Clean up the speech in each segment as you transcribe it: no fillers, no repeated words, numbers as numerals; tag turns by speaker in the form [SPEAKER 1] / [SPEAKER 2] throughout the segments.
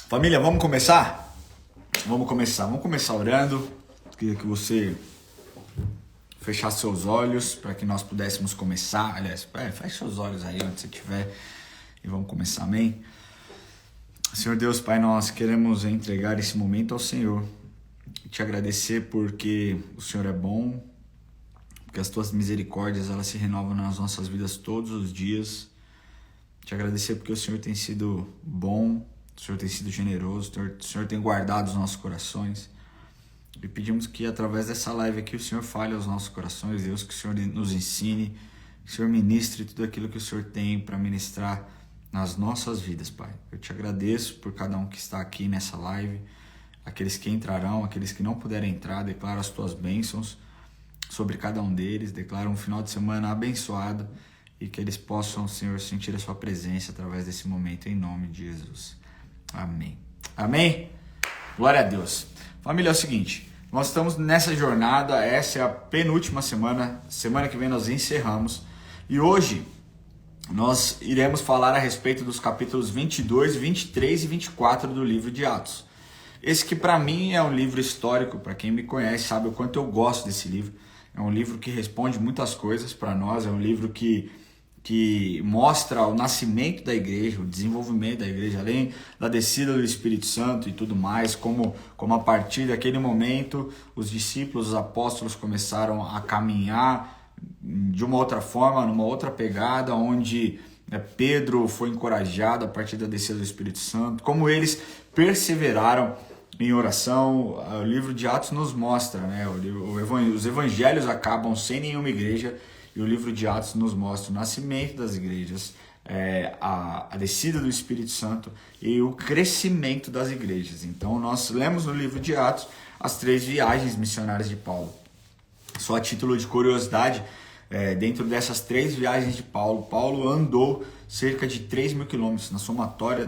[SPEAKER 1] Família, vamos começar? Vamos começar orando. Queria que você fechasse seus olhos para que nós pudéssemos começar. Aliás, feche seus olhos aí onde você estiver e vamos começar, amém? Senhor Deus, Pai, nós queremos entregar esse momento ao Senhor e te agradecer porque o Senhor é bom, porque as tuas misericórdias elas se renovam nas nossas vidas todos os dias. Te agradecer porque o Senhor tem sido bom, o Senhor tem sido generoso, o Senhor tem guardado os nossos corações. E pedimos que através dessa live aqui o Senhor fale aos nossos corações, Deus, que o Senhor nos ensine, que o Senhor ministre tudo aquilo que o Senhor tem para ministrar nas nossas vidas, Pai. Eu te agradeço por cada um que está aqui nessa live, aqueles que entrarão, aqueles que não puderem entrar, declaro as tuas bênçãos sobre cada um deles, declaro um final de semana abençoado e que eles possam, Senhor, sentir a sua presença através desse momento, em nome de Jesus. Amém. Amém? Glória a Deus. Família, é o seguinte, nós estamos nessa jornada, essa é a penúltima semana que vem nós encerramos, e hoje nós iremos falar a respeito dos capítulos 22, 23 e 24 do livro de Atos. Esse que para mim é um livro histórico, para quem me conhece sabe o quanto eu gosto desse livro. É um livro que responde muitas coisas para nós, é um livro que mostra o nascimento da igreja, o desenvolvimento da igreja, além da descida do Espírito Santo e tudo mais, como a partir daquele momento os discípulos, os apóstolos começaram a caminhar de uma outra forma, numa outra pegada, onde Pedro foi encorajado a partir da descida do Espírito Santo, como eles perseveraram em oração. O livro de Atos nos mostra, né? Os evangelhos acabam sem nenhuma igreja, e o livro de Atos nos mostra o nascimento das igrejas, a descida do Espírito Santo e o crescimento das igrejas. Então nós lemos no livro de Atos as 3 viagens missionárias de Paulo. Só a título de curiosidade, dentro dessas 3 viagens de Paulo andou cerca de 3 mil quilômetros,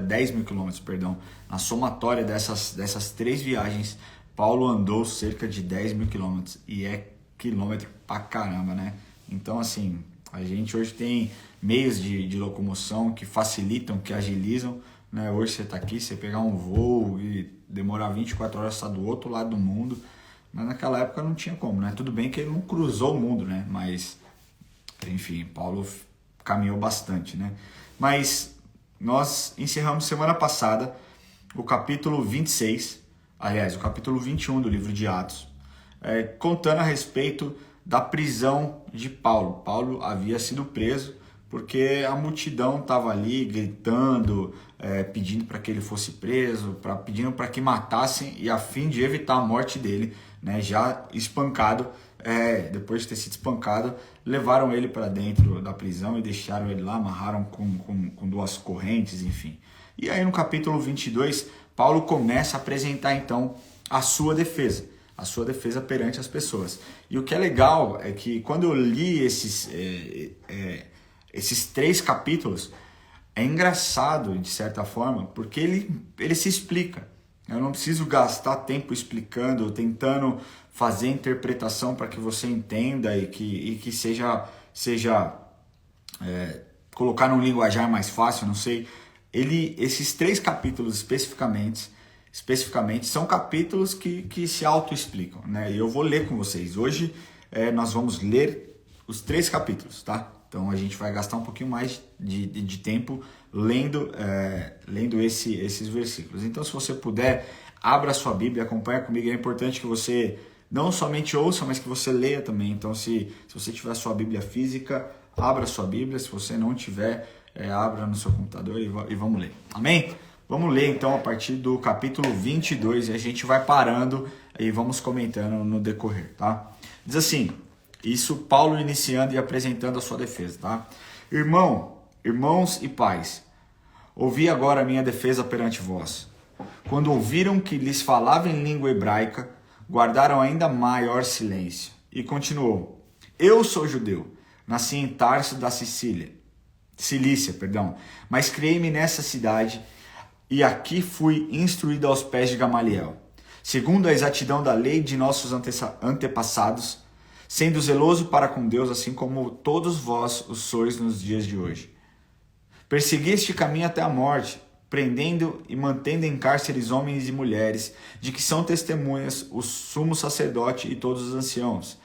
[SPEAKER 1] 10 mil quilômetros, perdão. Na somatória dessas 3 viagens, Paulo andou cerca de 10 mil quilômetros, e é quilômetro pra caramba, né? Então, assim, a gente hoje tem meios de locomoção que facilitam, que agilizam, né? Hoje você está aqui, você pegar um voo e demorar 24 horas, está do outro lado do mundo, mas naquela época não tinha como, né? Tudo bem que ele não cruzou o mundo, né? Mas, enfim, Paulo caminhou bastante, né? Mas nós encerramos semana passada o capítulo 26, aliás, o capítulo 21 do livro de Atos, contando a respeito da prisão de Paulo. Paulo havia sido preso porque a multidão estava ali gritando, pedindo para que ele fosse preso, pedindo para que matassem, e a fim de evitar a morte dele, né, já espancado, depois de ter sido espancado, levaram ele para dentro da prisão e deixaram ele lá, amarraram com 2 correntes, enfim. E aí no capítulo 22, Paulo começa a apresentar então a sua defesa perante as pessoas. E o que é legal é que quando eu li esses 3 capítulos, é engraçado de certa forma, porque ele se explica. Eu não preciso gastar tempo explicando, tentando fazer interpretação para que você entenda e que seja colocar num linguajar mais fácil, não sei. Esses 3 capítulos especificamente são capítulos que se auto-explicam, né? E eu vou ler com vocês. Hoje nós vamos ler os 3 capítulos, tá? Então a gente vai gastar um pouquinho mais de tempo lendo esses versículos. Então, se você puder, abra a sua Bíblia, acompanha comigo. É importante que você não somente ouça, mas que você leia também. Então, se você tiver a sua Bíblia física, abra a sua Bíblia. Se você não tiver, abra no seu computador e vamos ler. Amém? Vamos ler então a partir do capítulo 22 e a gente vai parando e vamos comentando no decorrer, tá? Diz assim, isso Paulo iniciando e apresentando a sua defesa, tá? Irmãos e pais, ouvi agora a minha defesa perante vós. Quando ouviram que lhes falava em língua hebraica, guardaram ainda maior silêncio. E continuou, eu sou judeu, nasci em Tarso da Cilícia, mas criei-me nessa cidade e aqui fui instruído aos pés de Gamaliel, segundo a exatidão da lei de nossos antepassados, sendo zeloso para com Deus, assim como todos vós o sois nos dias de hoje. Persegui este caminho até a morte, prendendo e mantendo em cárceres homens e mulheres, de que são testemunhas o sumo sacerdote e todos os anciãos.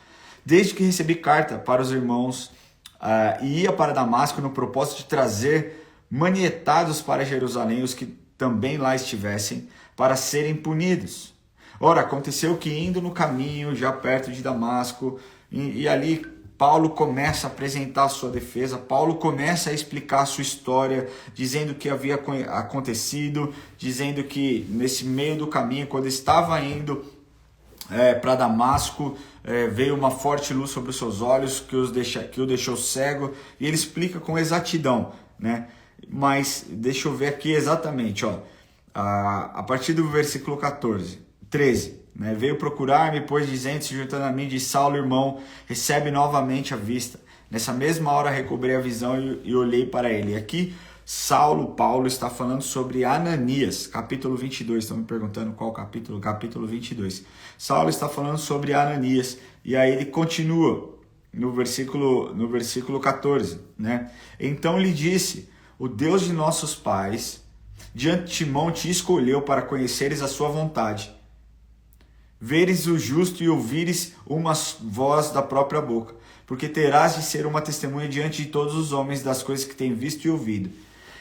[SPEAKER 1] Desde que recebi carta para os irmãos e ia para Damasco no propósito de trazer manietados para Jerusalém os que também lá estivessem, para serem punidos. Ora, aconteceu que indo no caminho, já perto de Damasco, e ali Paulo começa a apresentar a sua defesa, Paulo começa a explicar a sua história, dizendo o que havia acontecido, dizendo que nesse meio do caminho, quando estava indo para Damasco, veio uma forte luz sobre os seus olhos, que o deixou cego, e ele explica com exatidão, né? Mas deixa eu ver aqui exatamente, ó, a partir do versículo 13, né? Veio procurar-me, pois dizendo, se juntando a mim, de Saulo, irmão, recebe novamente a vista. Nessa mesma hora recobrei a visão e olhei para ele. E aqui Paulo está falando sobre Ananias, capítulo 22, estão me perguntando qual capítulo? Capítulo 22. Saulo está falando sobre Ananias, e aí ele continua no versículo 14, né? Então lhe disse, o Deus de nossos pais, de antemão te escolheu para conheceres a sua vontade, veres o justo e ouvires uma voz da própria boca, porque terás de ser uma testemunha diante de todos os homens das coisas que têm visto e ouvido.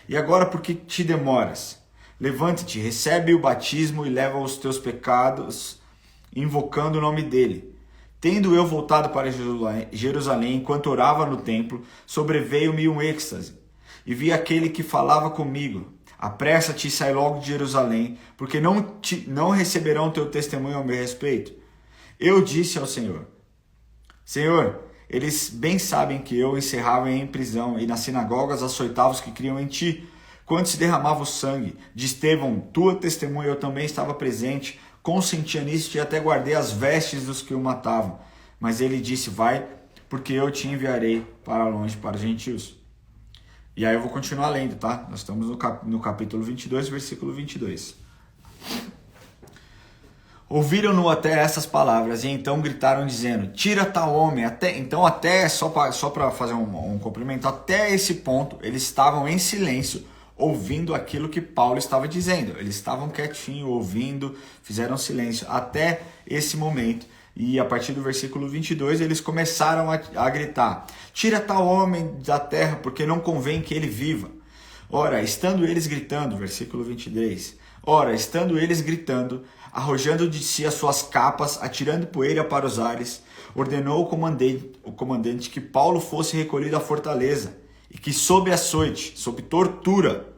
[SPEAKER 1] E agora por que te demoras? Levante-te, recebe o batismo e leva os teus pecados, invocando o nome dele. Tendo eu voltado para Jerusalém, enquanto orava no templo, sobreveio-me um êxtase, e vi aquele que falava comigo, apressa-te e sai logo de Jerusalém, porque não receberão teu testemunho ao meu respeito. Eu disse ao Senhor, Senhor, eles bem sabem que eu encerrava em prisão e nas sinagogas açoitava os que criam em ti. Quando se derramava o sangue de Estevão, tua testemunha, eu também estava presente, consentia nisso e até guardei as vestes dos que o matavam. Mas ele disse, vai, porque eu te enviarei para longe, para os gentios. E aí eu vou continuar lendo, tá? Nós estamos no capítulo 22, versículo 22. Ouviram-no até essas palavras e então gritaram dizendo, tira tal homem. Até só para fazer um cumprimento, até esse ponto eles estavam em silêncio, ouvindo aquilo que Paulo estava dizendo. Eles estavam quietinhos, ouvindo, fizeram silêncio até esse momento. E a partir do versículo 22 eles começaram a gritar, tira tal homem da terra, porque não convém que ele viva. Ora, estando eles gritando, versículo 23, ora, estando eles gritando, arrojando de si as suas capas, atirando poeira para os ares, ordenou o comandante que Paulo fosse recolhido à fortaleza e que sob açoite, sob tortura,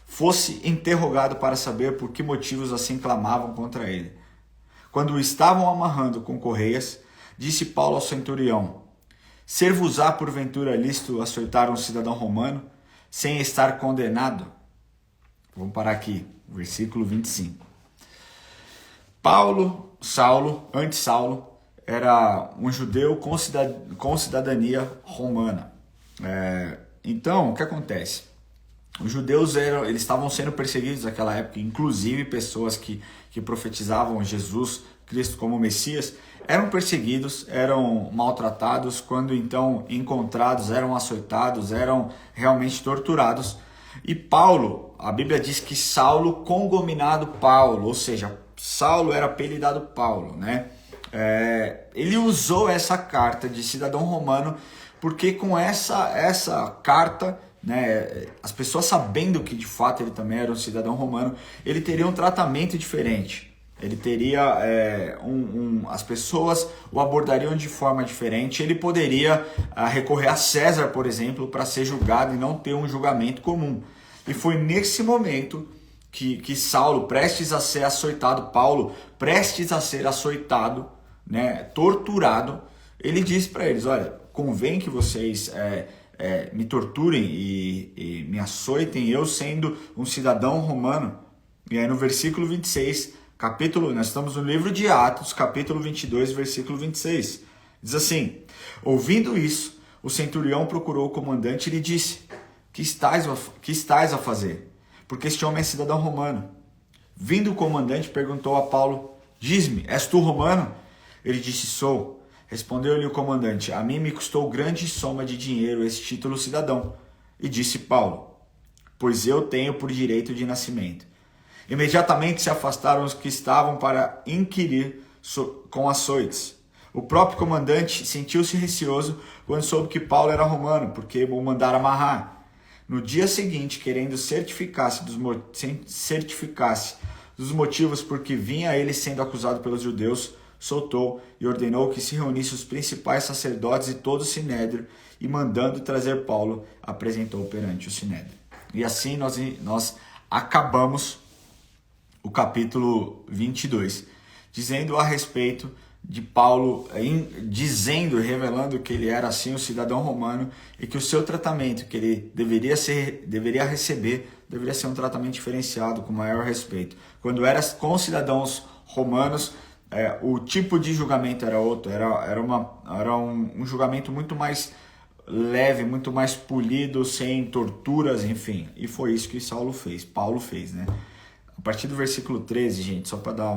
[SPEAKER 1] fosse interrogado para saber por que motivos assim clamavam contra ele. Quando o estavam amarrando com correias, disse Paulo ao centurião, ser-vos-á porventura lícito açoitar um cidadão romano, sem estar condenado? Vamos parar aqui, versículo 25. Saulo, era um judeu com cidadania romana. Então, o que acontece? Os judeus eles estavam sendo perseguidos naquela época, inclusive pessoas que profetizavam Jesus Cristo como Messias, eram perseguidos, eram maltratados, quando então encontrados, eram açoitados, eram realmente torturados. E Paulo, a Bíblia diz que Saulo congominado Paulo, ou seja, Saulo era apelidado Paulo, né? Ele usou essa carta de cidadão romano, porque com essa carta, né, as pessoas sabendo que de fato ele também era um cidadão romano, ele teria um tratamento diferente. Ele teria as pessoas o abordariam de forma diferente. Ele poderia recorrer a César, por exemplo, para ser julgado e não ter um julgamento comum. E foi nesse momento que Saulo, prestes a ser açoitado, Paulo, prestes a ser açoitado, né, torturado, ele disse para eles, olha, convém que vocês me torturem e me açoitem, eu sendo um cidadão romano. E aí no versículo 26, nós estamos no livro de Atos, capítulo 22, versículo 26. Diz assim, ouvindo isso, o centurião procurou o comandante e lhe disse, que estás a fazer? Porque este homem é cidadão romano. Vindo o comandante, perguntou a Paulo, diz-me, és tu romano? Ele disse, sou. Respondeu-lhe o comandante, a mim me custou grande soma de dinheiro esse título cidadão. E disse Paulo, pois eu tenho por direito de nascimento. Imediatamente se afastaram os que estavam para inquirir com açoites. O próprio comandante sentiu-se receoso quando soube que Paulo era romano, porque o mandara amarrar. No dia seguinte, querendo certificar-se dos motivos por que vinha ele sendo acusado pelos judeus, soltou e ordenou que se reunissem os principais sacerdotes e todo o sinédrio, e mandando trazer Paulo, apresentou perante o sinédrio. E assim nós acabamos o capítulo 22, dizendo a respeito de Paulo, dizendo e revelando que ele era assim um cidadão romano e que o seu tratamento que ele deveria receber deveria ser um tratamento diferenciado, com maior respeito. Quando era com cidadãos romanos, o tipo de julgamento era outro, era um julgamento muito mais leve, muito mais polido, sem torturas, enfim. E foi isso que Paulo fez, né? A partir do versículo 13, gente, só para dar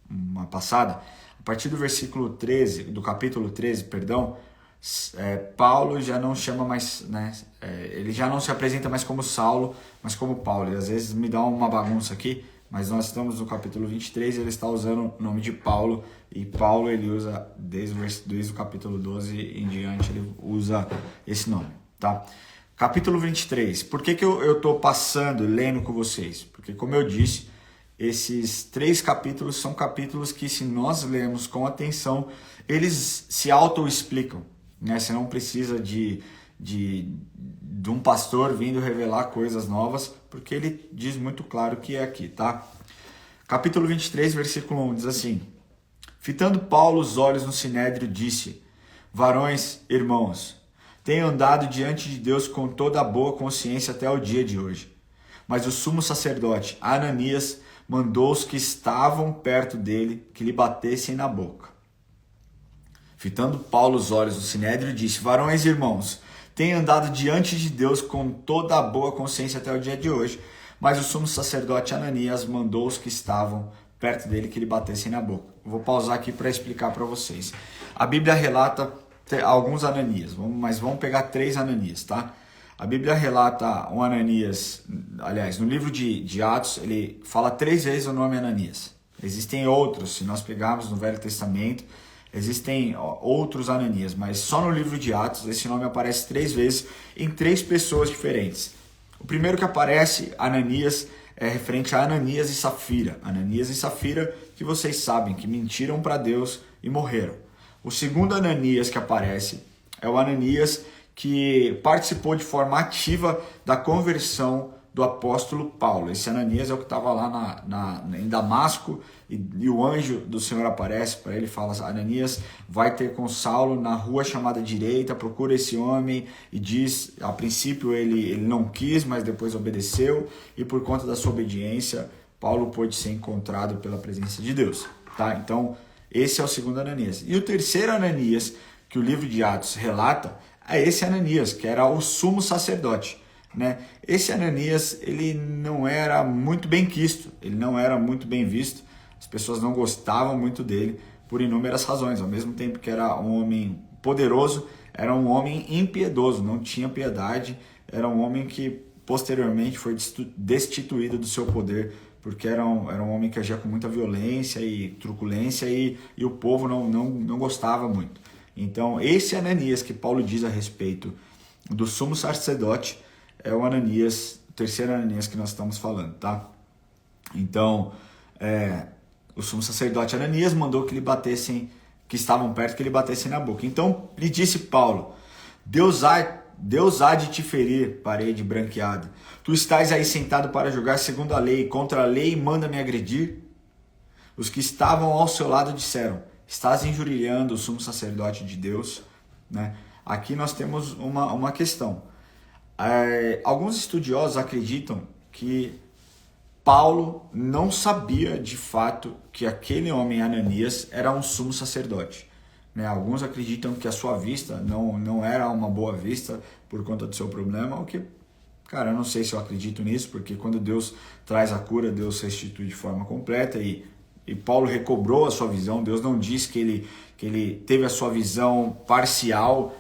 [SPEAKER 1] uma passada, a partir do versículo 13, do capítulo 13, perdão, Paulo já não chama mais, né? Ele já não se apresenta mais como Saulo, mas como Paulo. E às vezes me dá uma bagunça aqui, mas nós estamos no capítulo 23 e ele está usando o nome de Paulo, e Paulo ele usa desde o capítulo 12 em diante, ele usa esse nome, tá? Capítulo 23, por que eu estou lendo com vocês? Porque, como eu disse, esses 3 capítulos são capítulos que, se nós lermos com atenção, eles se auto-explicam, né? Você não precisa de um pastor vindo revelar coisas novas, porque ele diz muito claro que é aqui, tá? Capítulo 23, versículo 1, diz assim: Fitando Paulo os olhos no sinédrio, disse: Varões, irmãos, tenho andado diante de Deus com toda a boa consciência até o dia de hoje. Mas o sumo sacerdote, Ananias, mandou os que estavam perto dele que lhe batessem na boca. Fitando Paulo os olhos no sinédrio, disse: Varões e irmãos, tenho andado diante de Deus com toda a boa consciência até o dia de hoje. Mas o sumo sacerdote Ananias mandou os que estavam perto dele que lhe batessem na boca. Vou pausar aqui para explicar para vocês. A Bíblia relata alguns Ananias, mas vamos pegar 3 Ananias, tá? A Bíblia relata um Ananias, aliás, no livro de Atos, ele fala 3 vezes o nome Ananias. Existem outros, se nós pegarmos no Velho Testamento, existem outros Ananias, mas só no livro de Atos esse nome aparece 3 vezes em 3 pessoas diferentes. O primeiro que aparece, Ananias, é referente a Ananias e Safira. Ananias e Safira, que vocês sabem, que mentiram para Deus e morreram. O segundo Ananias que aparece é o Ananias que participou de forma ativa da conversão do apóstolo Paulo. Esse Ananias é o que estava lá em Damasco e o anjo do Senhor aparece para ele e fala: Ananias, vai ter com Saulo na rua chamada direita, procura esse homem, e diz, a princípio ele não quis, mas depois obedeceu, e por conta da sua obediência, Paulo pôde ser encontrado pela presença de Deus. Tá? Então, esse é o segundo Ananias. E o terceiro Ananias, que o livro de Atos relata, é esse Ananias, que era o sumo sacerdote. Né? Esse Ananias, ele não era muito bem quisto, ele não era muito bem visto, as pessoas não gostavam muito dele por inúmeras razões. Ao mesmo tempo que era um homem poderoso, era um homem impiedoso, não tinha piedade, era um homem que posteriormente foi destituído do seu poder, porque era um homem que agia com muita violência e truculência, e o povo não gostava muito. Então, esse Ananias que Paulo diz a respeito do sumo sacerdote é o Ananias, o terceiro Ananias que nós estamos falando, tá? Então, o sumo sacerdote Ananias mandou que estavam perto, que lhe batessem na boca. Então, lhe disse Paulo: Deus há de te ferir, parede branqueada. Tu estás aí sentado para julgar segundo a lei, contra a lei manda-me agredir? Os que estavam ao seu lado disseram: estás injuriando o sumo sacerdote de Deus? Né? Aqui nós temos uma questão. Alguns estudiosos acreditam que Paulo não sabia de fato que aquele homem Ananias era um sumo sacerdote. Né? Alguns acreditam que a sua vista não era uma boa vista por conta do seu problema, o que, cara, eu não sei se eu acredito nisso, porque quando Deus traz a cura, Deus restitui de forma completa, e Paulo recobrou a sua visão. Deus não diz que ele teve a sua visão parcial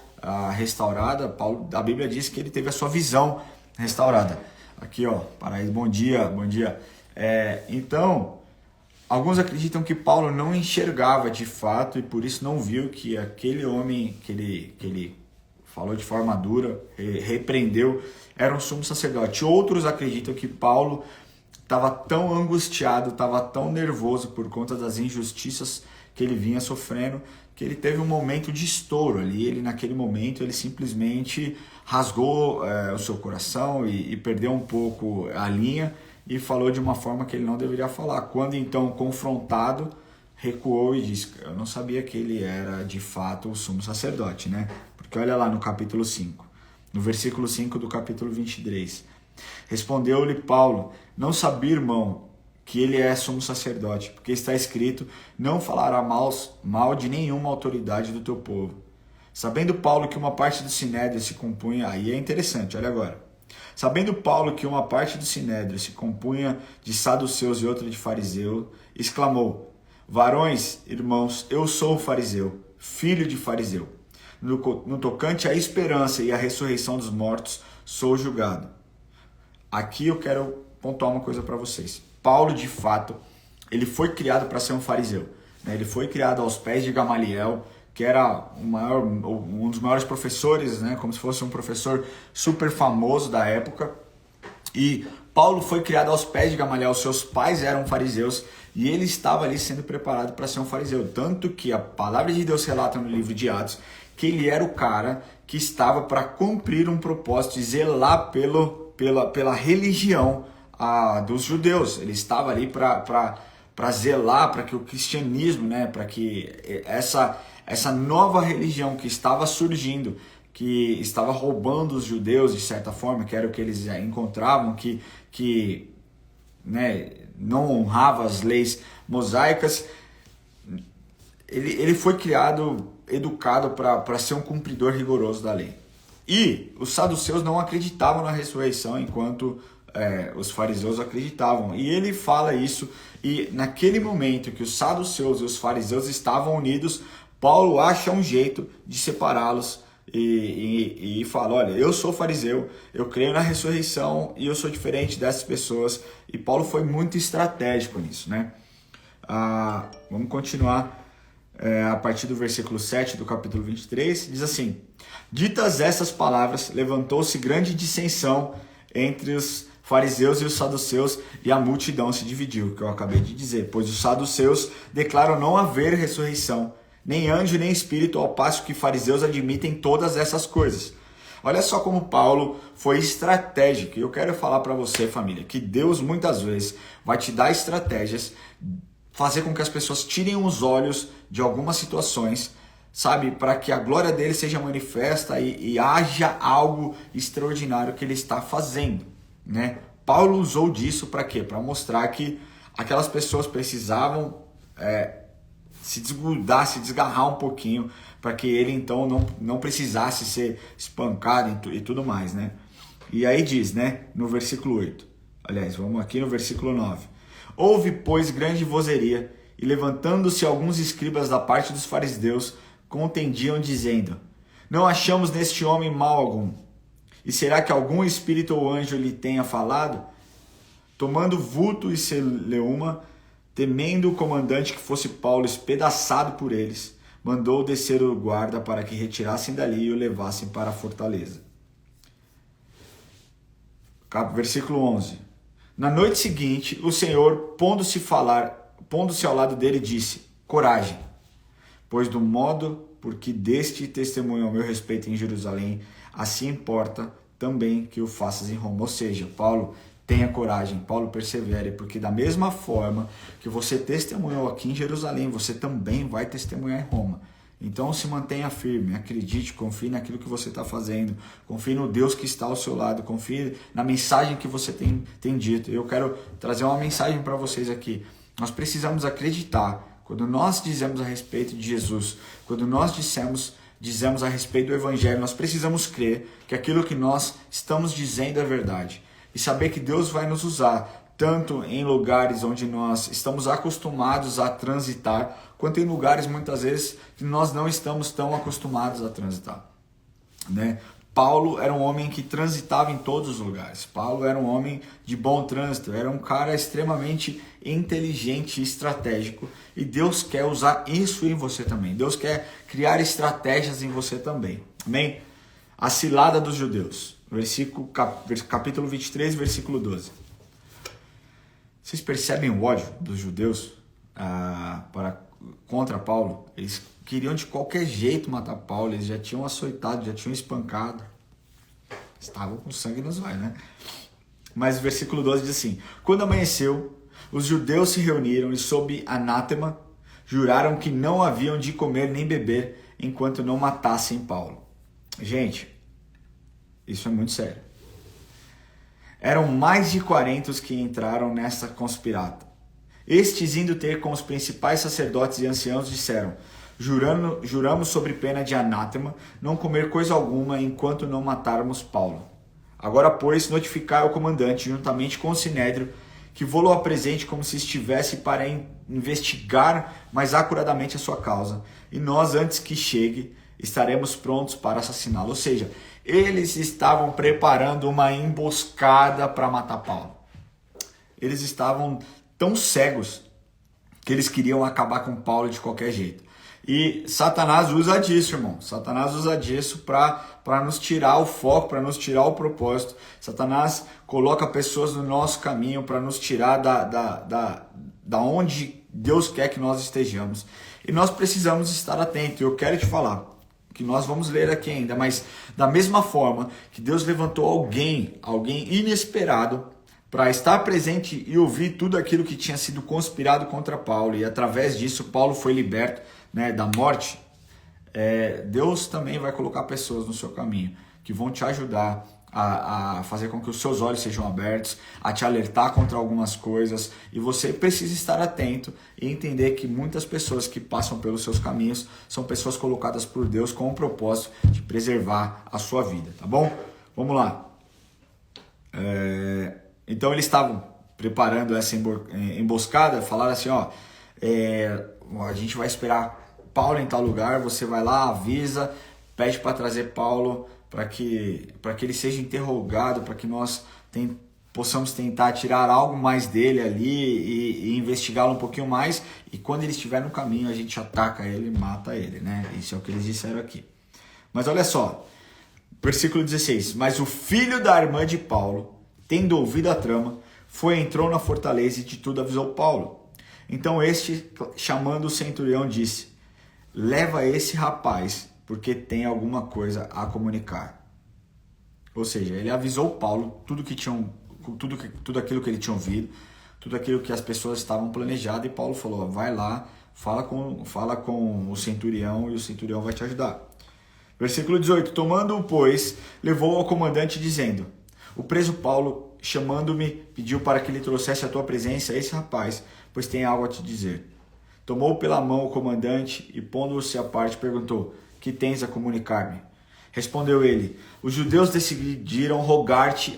[SPEAKER 1] restaurada. A Bíblia diz que ele teve a sua visão restaurada. Aqui, ó, Paraíso, bom dia, bom dia. Então, alguns acreditam que Paulo não enxergava de fato e por isso não viu que aquele homem que ele falou de forma dura, repreendeu, era um sumo sacerdote. Outros acreditam que Paulo estava tão angustiado, estava tão nervoso por conta das injustiças que ele vinha sofrendo, que ele teve um momento de estouro ali. Ele, naquele momento, ele simplesmente rasgou o seu coração e perdeu um pouco a linha e falou de uma forma que ele não deveria falar. Quando então confrontado, recuou e disse: eu não sabia que ele era de fato o sumo sacerdote, né? Porque olha lá no capítulo 5, no versículo 5 do capítulo 23. Respondeu-lhe Paulo: não sabia, irmão, que ele é sumo sacerdote, porque está escrito: não falará mal de nenhuma autoridade do teu povo. Sabendo Paulo que uma parte do sinédrio se compunha, aí é interessante, olha agora. Sabendo Paulo que uma parte do sinédrio se compunha de saduceus e outra de fariseu, exclamou: varões, irmãos, eu sou fariseu, filho de fariseu. No tocante à esperança e à ressurreição dos mortos, sou julgado. Aqui eu quero pontuar uma coisa para vocês. Paulo, de fato, ele foi criado para ser um fariseu, né? Ele foi criado aos pés de Gamaliel, que era um dos maiores professores, né? Como se fosse um professor super famoso da época. E Paulo foi criado aos pés de Gamaliel, seus pais eram fariseus e ele estava ali sendo preparado para ser um fariseu. Tanto que a palavra de Deus relata no livro de Atos que ele era o cara que estava para cumprir um propósito e zelar pela religião dos judeus. Ele estava ali para zelar para que o cristianismo, né, para que essa nova religião que estava surgindo, que estava roubando os judeus de certa forma, que era o que eles encontravam, que né, não honrava as leis mosaicas, ele foi criado, educado para ser um cumpridor rigoroso da lei. E os saduceus não acreditavam na ressurreição, enquanto os fariseus acreditavam. E ele fala isso, e naquele momento que os saduceus e os fariseus estavam unidos, Paulo acha um jeito de separá-los e fala: olha, eu sou fariseu, eu creio na ressurreição e eu sou diferente dessas pessoas. E Paulo foi muito estratégico nisso, né? Vamos continuar a partir do versículo 7 do capítulo 23, diz assim: ditas essas palavras, levantou-se grande dissensão entre os fariseus e os saduceus, e a multidão se dividiu, que eu acabei de dizer, pois os saduceus declaram não haver ressurreição, nem anjo, nem espírito, ao passo que fariseus admitem todas essas coisas. Olha só como Paulo foi estratégico. E eu quero falar para você, família, que Deus muitas vezes vai te dar estratégias, fazer com que as pessoas tirem os olhos de algumas situações, sabe, para que a glória dele seja manifesta e haja algo extraordinário que ele está fazendo, né? Paulo usou disso para quê? Para mostrar que aquelas pessoas precisavam se desgrudar, se desgarrar um pouquinho, para que ele então não precisasse ser espancado e tudo mais, né? E aí diz, né, no versículo 8, aliás, vamos aqui no versículo 9. Houve, pois, grande vozeria, e levantando-se alguns escribas da parte dos fariseus, contendiam, dizendo: não achamos neste homem mal algum. E será que algum espírito ou anjo lhe tenha falado? Tomando vulto e celeuma, temendo o comandante que fosse Paulo espedaçado por eles, mandou descer o guarda para que retirassem dali e o levassem para a fortaleza. Versículo 11. Na noite seguinte, o Senhor, pondo-se ao lado dele, disse: coragem, pois do modo por que deste testemunho ao meu respeito em Jerusalém, assim importa também que o faças em Roma. Ou seja, Paulo, tenha coragem, Paulo, persevere, porque da mesma forma que você testemunhou aqui em Jerusalém, você também vai testemunhar em Roma. Então se mantenha firme, acredite, confie naquilo que você está fazendo, confie no Deus que está ao seu lado, confie na mensagem que você tem dito. Eu quero trazer uma mensagem para vocês aqui. Nós precisamos acreditar. Quando nós dizemos a respeito de Jesus, quando nós dizemos a respeito do Evangelho, nós precisamos crer que aquilo que nós estamos dizendo é verdade. E saber que Deus vai nos usar, tanto em lugares onde nós estamos acostumados a transitar, quanto em lugares muitas vezes que nós não estamos tão acostumados a transitar, né? Paulo era um homem que transitava em todos os lugares. Paulo era um homem de bom trânsito, era um cara extremamente inteligente e estratégico. E Deus quer usar isso em você também. Deus quer criar estratégias em você também. Amém? A cilada dos judeus. Capítulo 23, versículo 12. Vocês percebem o ódio dos judeus contra Paulo? Eles queriam de qualquer jeito matar Paulo, eles já tinham açoitado, já tinham espancado. Estavam com sangue nos olhos, né? Mas o versículo 12 diz assim: quando amanheceu, os judeus se reuniram e, sob anátema, juraram que não haviam de comer nem beber enquanto não matassem Paulo. Gente, isso é muito sério. Eram mais de 40 os que entraram nessa conspirata. Estes, indo ter com os principais sacerdotes e anciãos, disseram: juramos sobre pena de anátema não comer coisa alguma enquanto não matarmos Paulo. Agora, pois, notificai ao comandante, juntamente com o sinédrio, que vou-lo apresente como se estivesse para investigar mais acuradamente a sua causa, e nós, antes que chegue, estaremos prontos para assassiná-lo. Ou seja, eles estavam preparando uma emboscada para matar Paulo. Eles estavam tão cegos que eles queriam acabar com Paulo de qualquer jeito. E Satanás usa disso, irmão. Satanás usa disso para nos tirar o foco, para nos tirar o propósito. Satanás coloca pessoas no nosso caminho para nos tirar da onde Deus quer que nós estejamos. E nós precisamos estar atentos. Eu quero te falar que nós vamos ler aqui ainda, mas da mesma forma que Deus levantou alguém inesperado para estar presente e ouvir tudo aquilo que tinha sido conspirado contra Paulo, e através disso Paulo foi liberto, né, da morte. Deus também vai colocar pessoas no seu caminho que vão te ajudar a fazer com que os seus olhos sejam abertos, a te alertar contra algumas coisas, e você precisa estar atento e entender que muitas pessoas que passam pelos seus caminhos são pessoas colocadas por Deus com o propósito de preservar a sua vida, tá bom? Vamos lá. Então eles estavam preparando essa emboscada, falaram assim, a gente vai esperar Paulo em tal lugar, você vai lá, avisa, pede para trazer Paulo para que ele seja interrogado, para que nós possamos tentar tirar algo mais dele ali e investigá-lo um pouquinho mais, e quando ele estiver no caminho a gente ataca ele e mata ele, né? Isso é o que eles disseram aqui. Mas olha só, versículo 16, mas o filho da irmã de Paulo, tendo ouvido a trama, entrou na fortaleza e de tudo avisou Paulo. Então este, chamando o centurião, disse: leva esse rapaz, porque tem alguma coisa a comunicar. Ou seja, ele avisou Paulo tudo aquilo que ele tinha ouvido, tudo aquilo que as pessoas estavam planejando, e Paulo falou: vai lá, fala com o centurião, e o centurião vai te ajudar. Versículo 18, tomando-o, pois, levou ao comandante, dizendo: o preso Paulo, chamando-me, pediu para que lhe trouxesse à tua presença esse rapaz, pois tem algo a te dizer. Tomou pela mão o comandante e, pondo-se à parte, perguntou: que tens a comunicar-me? Respondeu ele: os judeus decidiram rogar-te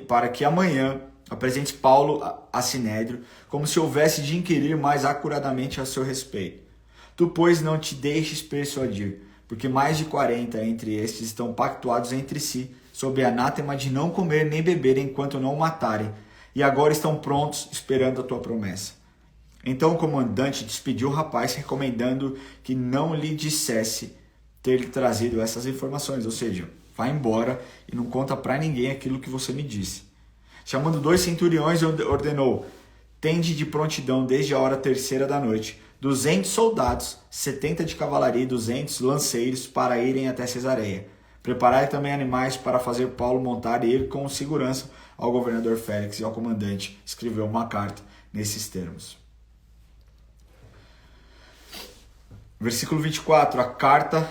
[SPEAKER 1] para que amanhã apresentes Paulo a sinédrio, como se houvesse de inquirir mais acuradamente a seu respeito. Tu, pois, não te deixes persuadir, porque mais de 40 entre estes estão pactuados entre si, sob anátema de não comer nem beber enquanto não o matarem, e agora estão prontos, esperando a tua promessa. Então o comandante despediu o rapaz, recomendando que não lhe dissesse ter lhe trazido essas informações, ou seja, vai embora e não conta para ninguém aquilo que você me disse. Chamando 2 centuriões, ordenou: tende de prontidão desde a hora 3ª da noite 200 soldados, 70 de cavalaria e 200 lanceiros para irem até Cesareia. Preparai também animais para fazer Paulo montar e ir com segurança ao governador Félix, e ao comandante escreveu uma carta nesses termos. Versículo 24, a carta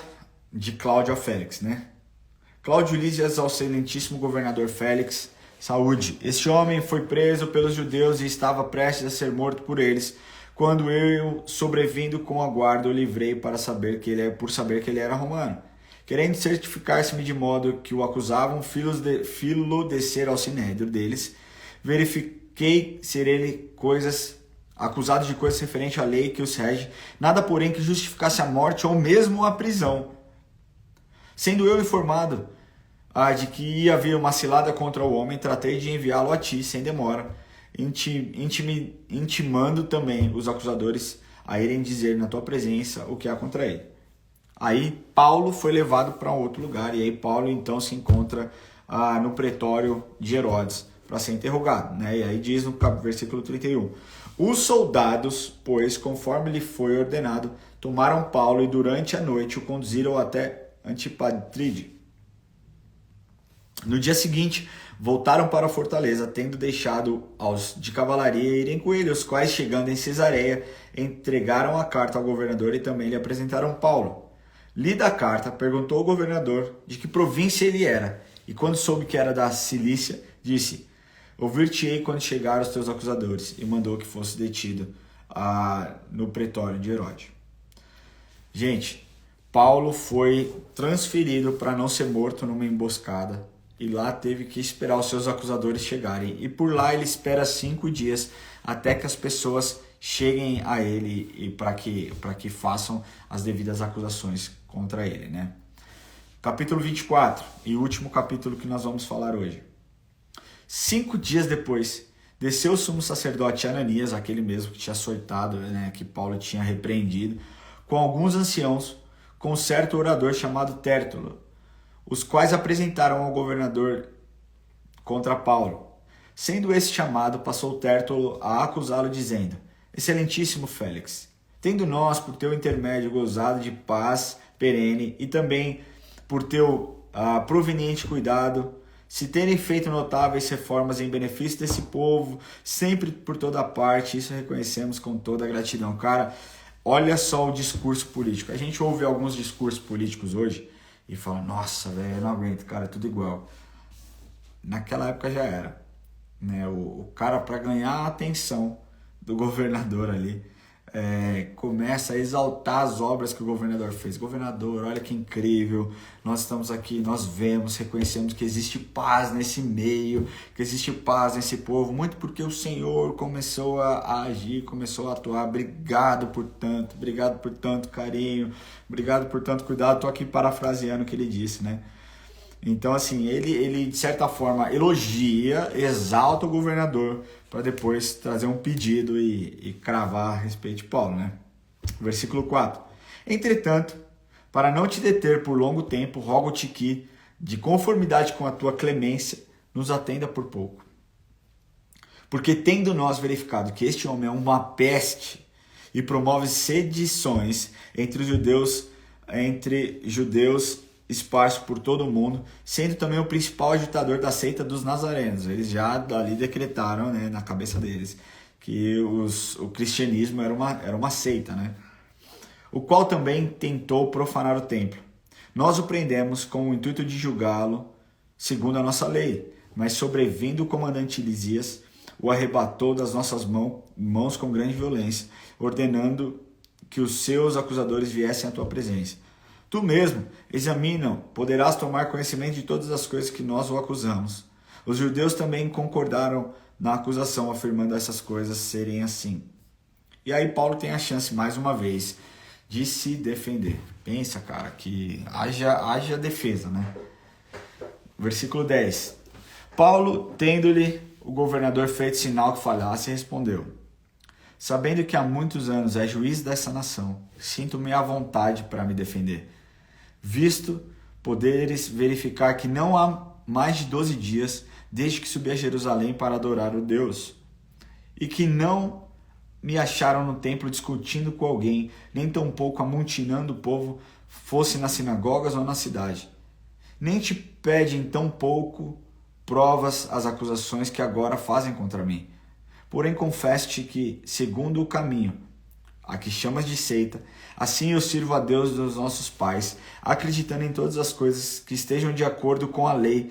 [SPEAKER 1] de Cláudio a Félix, né? Cláudio Lísias ao excelentíssimo governador Félix: saúde. Este homem foi preso pelos judeus e estava prestes a ser morto por eles, quando eu, sobrevindo com a guarda, o livrei por saber que ele era romano. Querendo certificar-se-me de modo que o acusavam, filo descer ao sinédrio deles, verifiquei ser ele acusado de coisas referentes à lei que os rege, nada porém que justificasse a morte ou mesmo a prisão. Sendo eu informado de que ia haver uma cilada contra o homem, tratei de enviá-lo a ti sem demora, intimando também os acusadores a irem dizer na tua presença o que há contra ele. Aí Paulo foi levado para outro lugar, e aí Paulo então se encontra no pretório de Herodes para ser interrogado, né? E aí diz no versículo 31, os soldados, pois, conforme lhe foi ordenado, tomaram Paulo e durante a noite o conduziram até Antipatride. No dia seguinte, voltaram para a fortaleza, tendo deixado aos de cavalaria irem com ele, os quais, chegando em Cesareia, entregaram a carta ao governador e também lhe apresentaram Paulo. Lida a carta, perguntou ao governador de que província ele era, e quando soube que era da Cilícia, disse, ouvir-te-ei quando chegar os teus acusadores, e mandou que fosse detido no pretório de Herodes. Gente, Paulo foi transferido para não ser morto numa emboscada, e lá teve que esperar os seus acusadores chegarem. E por lá ele espera 5 dias até que as pessoas cheguem a ele e para que façam as devidas acusações contra ele, né? Capítulo 24 e último capítulo que nós vamos falar hoje. 5 dias depois, desceu o sumo sacerdote Ananias, aquele mesmo que tinha açoitado, né, que Paulo tinha repreendido, com alguns anciãos, com um certo orador chamado Tértulo, os quais apresentaram ao governador contra Paulo. Sendo esse chamado, passou Tértulo a acusá-lo, dizendo, excelentíssimo Félix, tendo nós, por teu intermédio, gozado de paz perene, e também por teu proveniente cuidado, se terem feito notáveis reformas em benefício desse povo, sempre por toda parte, isso reconhecemos com toda a gratidão. Cara, olha só o discurso político. A gente ouve alguns discursos políticos hoje e fala, nossa, velho, eu não aguento, cara, é tudo igual. Naquela época já era, né? O cara, para ganhar a atenção do governador ali, começa a exaltar as obras que o governador fez. Governador, olha que incrível, nós estamos aqui, nós vemos, reconhecemos que existe paz nesse meio, que existe paz nesse povo, muito porque o Senhor começou a agir, começou a atuar. Obrigado por tanto carinho, obrigado por tanto cuidado. Estou aqui parafraseando o que ele disse, né? Então, assim, ele de certa forma elogia, exalta o governador para depois trazer um pedido e cravar a respeito de Paulo, né? Versículo 4. Entretanto, para não te deter por longo tempo, rogo-te que, de conformidade com a tua clemência, nos atenda por pouco. Porque tendo nós verificado que este homem é uma peste e promove sedições entre judeus esparso por todo o mundo, sendo também o principal agitador da seita dos nazarenos. Eles já dali decretaram, né, na cabeça deles que o cristianismo era uma seita, né? O qual também tentou profanar o templo. Nós o prendemos com o intuito de julgá-lo segundo a nossa lei, mas sobrevindo o comandante Lisias, o arrebatou das nossas mãos com grande violência, ordenando que os seus acusadores viessem à tua presença. Tu mesmo, examina-o, poderás tomar conhecimento de todas as coisas que nós o acusamos. Os judeus também concordaram na acusação, afirmando essas coisas serem assim. E aí Paulo tem a chance, mais uma vez, de se defender. Pensa, cara, que haja defesa, né? Versículo 10. Paulo, tendo-lhe o governador feito sinal que falhasse, respondeu, sabendo que há muitos anos é juiz dessa nação, sinto-me à vontade para me defender. Visto poderes verificar que não há mais de 12 dias desde que subi a Jerusalém para adorar o Deus, e que não me acharam no templo discutindo com alguém, nem tampouco amontinando o povo, fosse nas sinagogas ou na cidade. Nem te pedem tão pouco provas as acusações que agora fazem contra mim. Porém confesso-te que, segundo o caminho a que chamas de seita, assim eu sirvo a Deus dos nossos pais, acreditando em todas as coisas que estejam de acordo com a lei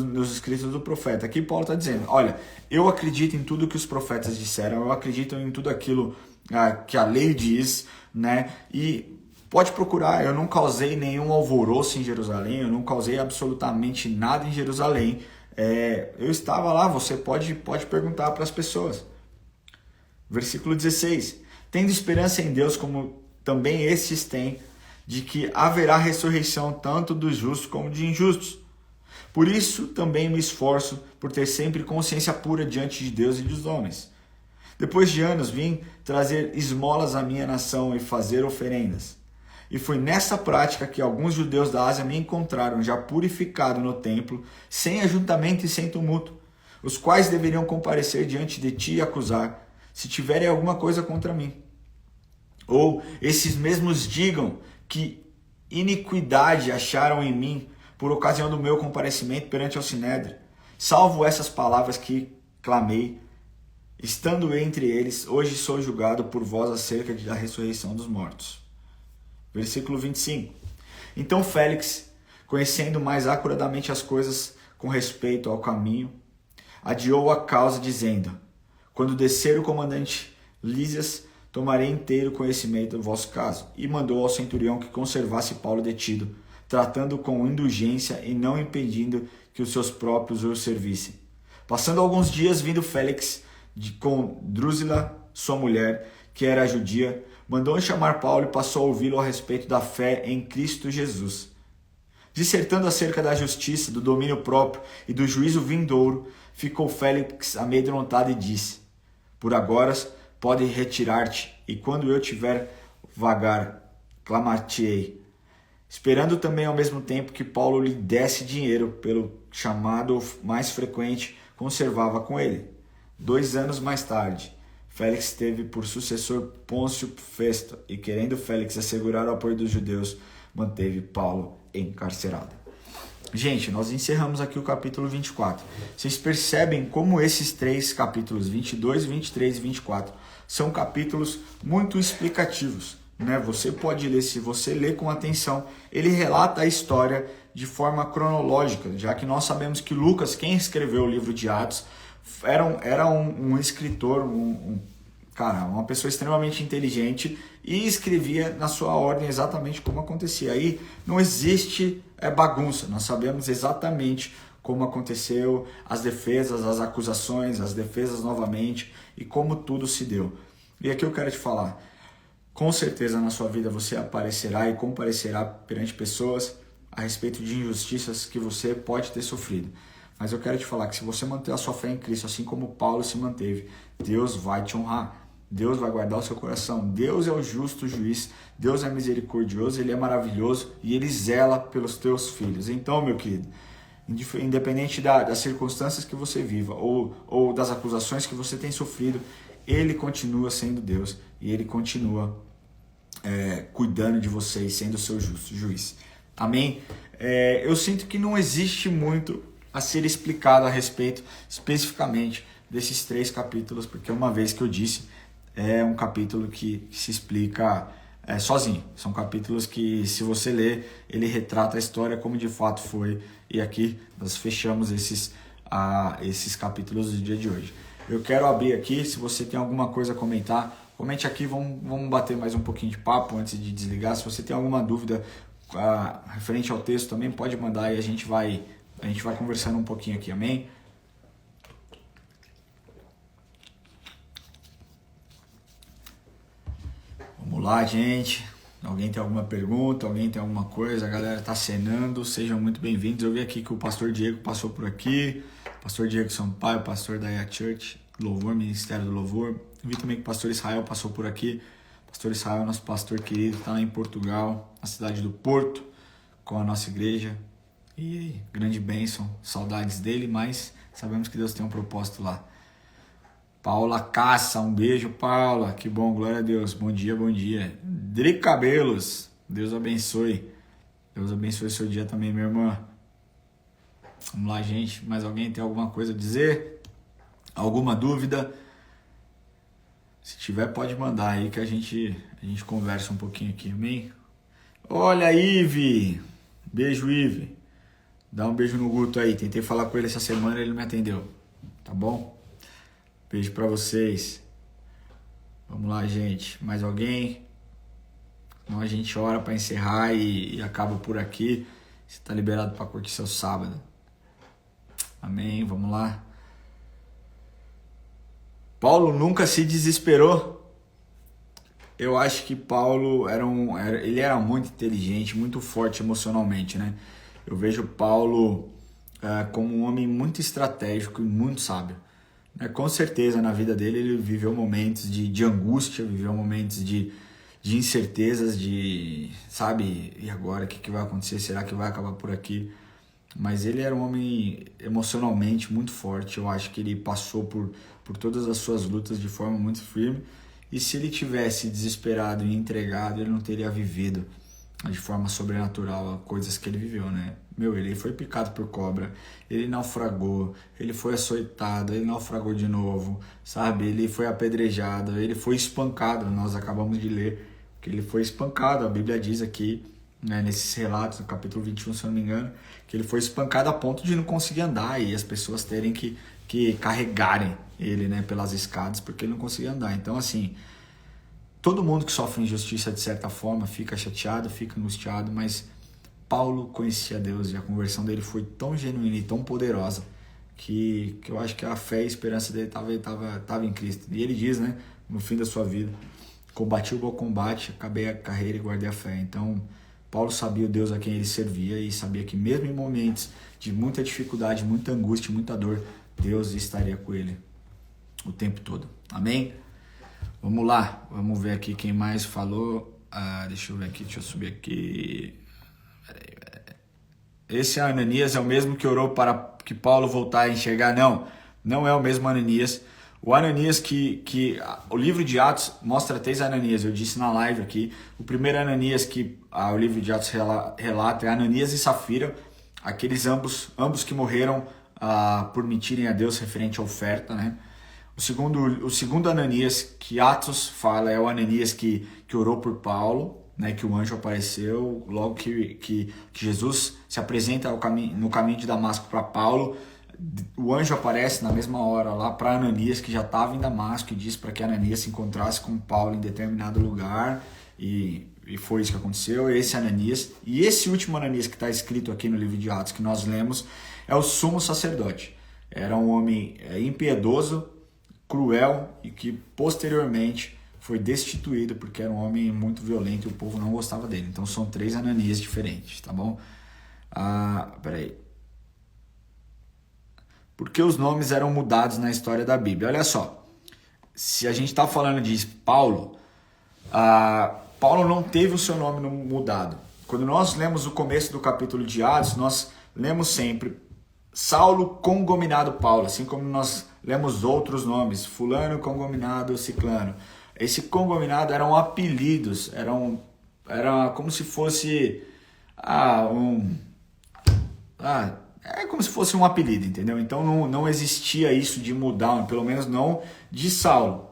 [SPEAKER 1] nos escritos do profeta. Aqui Paulo está dizendo, olha, eu acredito em tudo que os profetas disseram, eu acredito em tudo aquilo que a lei diz, né? E pode procurar, eu não causei nenhum alvoroço em Jerusalém, eu não causei absolutamente nada em Jerusalém. Eu estava lá, você pode perguntar para as pessoas. Versículo 16. Tendo esperança em Deus, como também estes têm, de que haverá ressurreição tanto dos justos como de injustos. Por isso também me esforço por ter sempre consciência pura diante de Deus e dos homens. Depois de anos vim trazer esmolas à minha nação e fazer oferendas. E foi nessa prática que alguns judeus da Ásia me encontraram já purificado no templo, sem ajuntamento e sem tumulto, os quais deveriam comparecer diante de ti e acusar, se tiverem alguma coisa contra mim. Ou esses mesmos digam que iniquidade acharam em mim por ocasião do meu comparecimento perante o Sinédrio, salvo essas palavras que clamei, estando entre eles, hoje sou julgado por vós acerca da ressurreição dos mortos. Versículo 25. Então Félix, conhecendo mais acuradamente as coisas com respeito ao caminho, adiou a causa, dizendo: quando descer o comandante Lísias, tomarei inteiro conhecimento do vosso caso. E mandou ao centurião que conservasse Paulo detido, tratando com indulgência e não impedindo que os seus próprios o servissem. Passando alguns dias, vindo Félix com Drusila, sua mulher, que era judia, mandou chamar Paulo e passou a ouvi-lo a respeito da fé em Cristo Jesus. Dissertando acerca da justiça, do domínio próprio e do juízo vindouro, ficou Félix amedrontado e disse: por agora pode retirar-te, e quando eu tiver vagar, clamar-te-ei. Esperando também ao mesmo tempo que Paulo lhe desse dinheiro pelo chamado mais frequente, conservava com ele. 2 anos mais tarde, Félix teve por sucessor Pôncio Festo, e querendo Félix assegurar o apoio dos judeus, manteve Paulo encarcerado. Gente, nós encerramos aqui o capítulo 24. Vocês percebem como esses 3 capítulos, 22, 23 e 24, são capítulos muito explicativos, né? Você pode ler, se você ler com atenção, ele relata a história de forma cronológica, já que nós sabemos que Lucas, quem escreveu o livro de Atos, era um escritor, uma pessoa extremamente inteligente e escrevia na sua ordem exatamente como acontecia. Aí não existe bagunça, nós sabemos exatamente como aconteceu, as defesas, as acusações, as defesas novamente e como tudo se deu. E aqui eu quero te falar, com certeza na sua vida você aparecerá e comparecerá perante pessoas a respeito de injustiças que você pode ter sofrido. Mas eu quero te falar que se você manter a sua fé em Cristo, assim como Paulo se manteve, Deus vai te honrar. Deus vai guardar o seu coração. Deus é o justo juiz, Deus é misericordioso, Ele é maravilhoso e Ele zela pelos teus filhos. Então, meu querido, independente das circunstâncias que você viva ou das acusações que você tem sofrido, Ele continua sendo Deus e Ele continua cuidando de você e sendo o seu justo juiz. Amém? Eu sinto que não existe muito a ser explicado a respeito especificamente desses 3 capítulos, porque uma vez que eu disse, é um capítulo que se explica sozinho. São capítulos que, se você ler, ele retrata a história como de fato foi. E aqui nós fechamos esses capítulos do dia de hoje. Eu quero abrir aqui, se você tem alguma coisa a comentar, comente aqui, vamos bater mais um pouquinho de papo antes de desligar. Se você tem alguma dúvida referente ao texto também, pode mandar e a gente vai conversando um pouquinho aqui, amém? Vamos lá, gente. Alguém tem alguma pergunta? Alguém tem alguma coisa? A galera tá cenando. Sejam muito bem-vindos. Eu vi aqui que o pastor Diego passou por aqui. Pastor Diego Sampaio, pastor da IA Church, Louvor, Ministério do Louvor. Eu vi também que o pastor Israel passou por aqui. Pastor Israel, nosso pastor querido, está lá em Portugal, na cidade do Porto, com a nossa igreja. E grande bênção, saudades dele, mas sabemos que Deus tem um propósito lá. Paula Caça, um beijo, Paula, que bom, glória a Deus, bom dia, bom dia. Drico Cabelos, Deus abençoe seu dia também, minha irmã. Vamos lá, gente, mais alguém tem alguma coisa a dizer? Alguma dúvida? Se tiver, pode mandar aí que a gente conversa um pouquinho aqui, amém? Olha, Ive, beijo, Ive. Dá um beijo no Guto aí, tentei falar com ele essa semana e ele não me atendeu, tá bom? Beijo pra vocês. Vamos lá, gente. Mais alguém? Então a gente ora pra encerrar e acaba por aqui. Você tá liberado pra curtir seu sábado. Amém, vamos lá. Paulo nunca se desesperou. eu acho que Paulo ele era muito inteligente, muito forte emocionalmente, né? Eu vejo Paulo como um homem muito estratégico e muito sábio. Né? Com certeza, na vida dele, ele viveu momentos de angústia, viveu momentos de incertezas, sabe, e agora, o que vai acontecer? Será que vai acabar por aqui? Mas ele era um homem emocionalmente muito forte. Eu acho que ele passou por todas as suas lutas de forma muito firme. E se ele tivesse desesperado e entregado, ele não teria vivido de forma sobrenatural coisas que ele viveu, né? Ele foi picado por cobra, ele naufragou, ele foi açoitado, ele naufragou de novo, sabe? Ele foi apedrejado, ele foi espancado. Nós acabamos de ler que ele foi espancado. A Bíblia diz aqui, né, nesses relatos, no capítulo 21, se eu não me engano, que ele foi espancado a ponto de não conseguir andar e as pessoas terem que carregarem ele, né, pelas escadas, porque ele não conseguia andar. Então, assim, todo mundo que sofre injustiça, de certa forma, fica chateado, fica angustiado, mas Paulo conhecia Deus e a conversão dele foi tão genuína e tão poderosa que eu acho que a fé e a esperança dele tava em Cristo. E ele diz, né, no fim da sua vida, combati o bom combate, acabei a carreira e guardei a fé. Então, Paulo sabia o Deus a quem ele servia e sabia que mesmo em momentos de muita dificuldade, muita angústia, muita dor, Deus estaria com ele o tempo todo. Amém? Vamos lá, vamos ver aqui quem mais falou. Deixa eu ver aqui, deixa eu subir aqui. Peraí. Esse Ananias é o mesmo que orou para que Paulo voltasse a enxergar? Não, não é o mesmo Ananias. O Ananias que o livro de Atos mostra 3 Ananias, eu disse na live aqui. O primeiro Ananias que o livro de Atos relata é Ananias e Safira, aqueles ambos que morreram por mentirem a Deus referente à oferta, né? O segundo Ananias que Atos fala é o Ananias que orou por Paulo, né, que o anjo apareceu logo que Jesus se apresenta no caminho de Damasco para Paulo. O anjo aparece na mesma hora lá para Ananias, que já estava em Damasco, e diz para que Ananias se encontrasse com Paulo em determinado lugar, e foi isso que aconteceu. Esse Ananias, e esse último Ananias que está escrito aqui no livro de Atos que nós lemos, é o sumo sacerdote. Era um homem impiedoso, cruel, e que posteriormente foi destituído porque era um homem muito violento e o povo não gostava dele. Então são 3 Ananias diferentes, tá bom? Peraí. Porque os nomes eram mudados na história da Bíblia. Olha só, se a gente está falando de Paulo, Paulo não teve o seu nome mudado. Quando nós lemos o começo do capítulo de Atos, nós lemos sempre Saulo congominado Paulo, assim como nós lemos outros nomes, fulano congominado ciclano. Esse congominado eram apelidos, era como se fosse é como se fosse um apelido, entendeu? Então não existia isso de mudar, pelo menos não de Saulo.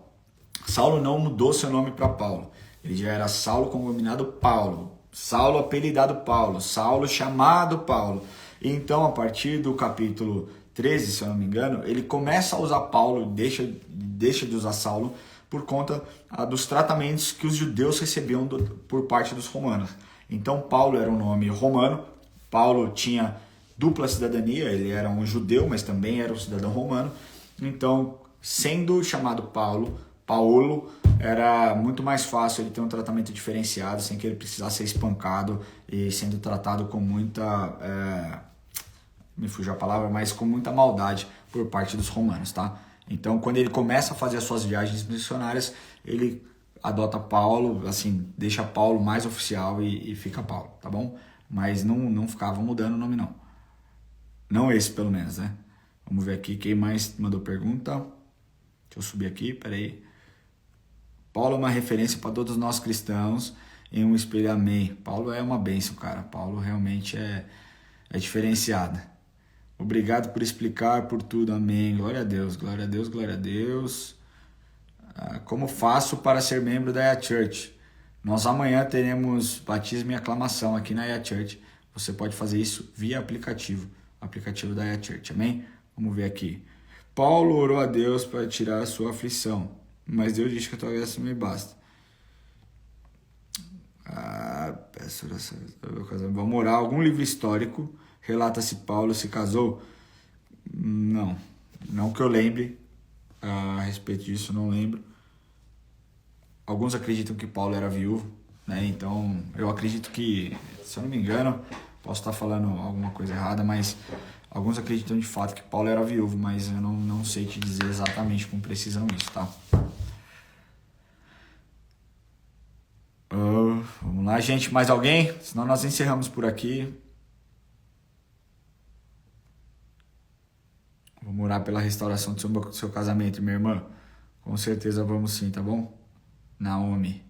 [SPEAKER 1] Saulo não mudou seu nome para Paulo. Ele já era Saulo congominado Paulo, Saulo apelidado Paulo, Saulo chamado Paulo. Então, a partir do capítulo 13, se eu não me engano, ele começa a usar Paulo, deixa de usar Saulo, por conta dos tratamentos que os judeus recebiam por parte dos romanos. Então, Paulo era um nome romano, Paulo tinha dupla cidadania, ele era um judeu, mas também era um cidadão romano. Então, sendo chamado Paulo, era muito mais fácil ele ter um tratamento diferenciado, sem que ele precisasse ser espancado e sendo tratado com muita... me fugiu a palavra, mas com muita maldade por parte dos romanos, tá? Então, quando ele começa a fazer as suas viagens missionárias, ele adota Paulo, assim, deixa Paulo mais oficial e fica Paulo, tá bom? Mas não ficava mudando o nome, não. Não esse, pelo menos, né? Vamos ver aqui quem mais mandou pergunta. Deixa eu subir aqui, peraí. Paulo é uma referência para todos nós cristãos em um espelho, amém. Paulo é uma bênção, cara. Paulo realmente é diferenciado. Obrigado por explicar, por tudo, amém. Glória a Deus, glória a Deus, glória a Deus. Como faço para ser membro da IA Church? Nós amanhã teremos batismo e aclamação aqui na IA Church. Você pode fazer isso via aplicativo da IA Church, amém? Vamos ver aqui. Paulo orou a Deus para tirar a sua aflição, mas Deus disse que a tua graça me basta. Peço oração. Vamos orar. Algum livro histórico relata se Paulo se casou? Não que eu lembre a respeito disso, não lembro. alguns acreditam que Paulo era viúvo, né? Então, eu acredito que, se eu não me engano, posso estar falando alguma coisa errada, mas alguns acreditam de fato que Paulo era viúvo, mas eu não sei te dizer exatamente com precisão isso, tá? Vamos lá, gente. Mais alguém? Senão nós encerramos por aqui. Vamos orar pela restauração do seu casamento, minha irmã. Com certeza vamos sim, tá bom? Naomi.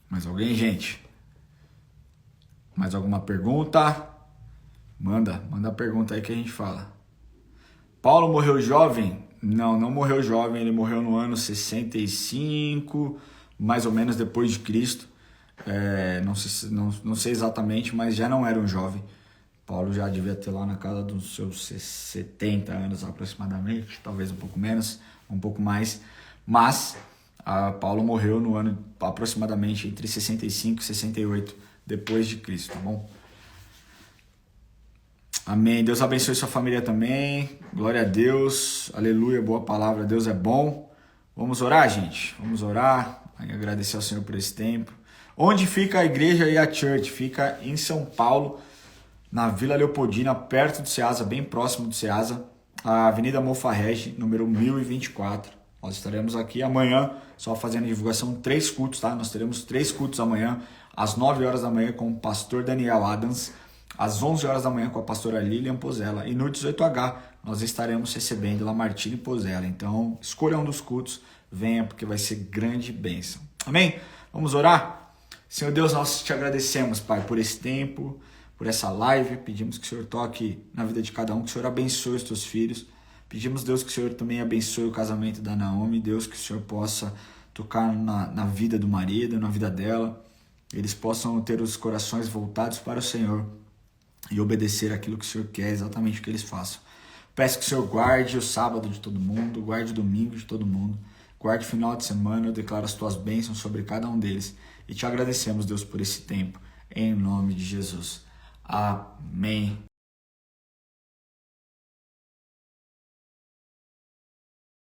[SPEAKER 1] Mais alguém, gente? Mais alguma pergunta? Manda a pergunta aí que a gente fala. Paulo morreu jovem? Não morreu jovem, ele morreu no ano 65, mais ou menos depois de Cristo. Não sei exatamente, mas já não era um jovem. Paulo já devia ter lá na casa dos seus 70 anos aproximadamente, talvez um pouco menos, um pouco mais. Mas Paulo morreu no ano aproximadamente entre 65 e 68 depois de Cristo, tá bom? Amém. Deus abençoe sua família também. Glória a Deus. Aleluia. Boa palavra. Deus é bom. Vamos orar, gente. Vamos orar. Agradecer ao Senhor por esse tempo. Onde fica a igreja e a church? Fica em São Paulo, na Vila Leopoldina, perto do Ceasa, bem próximo do Ceasa, a Avenida Mofarrege, número 1024. Nós estaremos aqui amanhã, só fazendo divulgação, 3 cultos, tá? Nós teremos 3 cultos amanhã, às 9 horas da manhã com o pastor Daniel Adams, às 11 horas da manhã com a pastora Lilian Pozella, e no 18H nós estaremos recebendo Lamartine Pozella. Então, escolha um dos cultos, venha, porque vai ser grande bênção. Amém? Vamos orar? Senhor Deus, nós te agradecemos, Pai, por esse tempo, por essa live. Pedimos que o Senhor toque na vida de cada um, que o Senhor abençoe os teus filhos. Pedimos, Deus, que o Senhor também abençoe o casamento da Naomi. Deus, que o Senhor possa tocar na vida do marido, na vida dela. Eles possam ter os corações voltados para o Senhor e obedecer aquilo que o Senhor quer, exatamente o que eles façam. Peço que o Senhor guarde o sábado de todo mundo, guarde o domingo de todo mundo, guarde o final de semana. Eu declaro as tuas bênçãos sobre cada um deles. E te agradecemos, Deus, por esse tempo. Em nome de Jesus. Amém.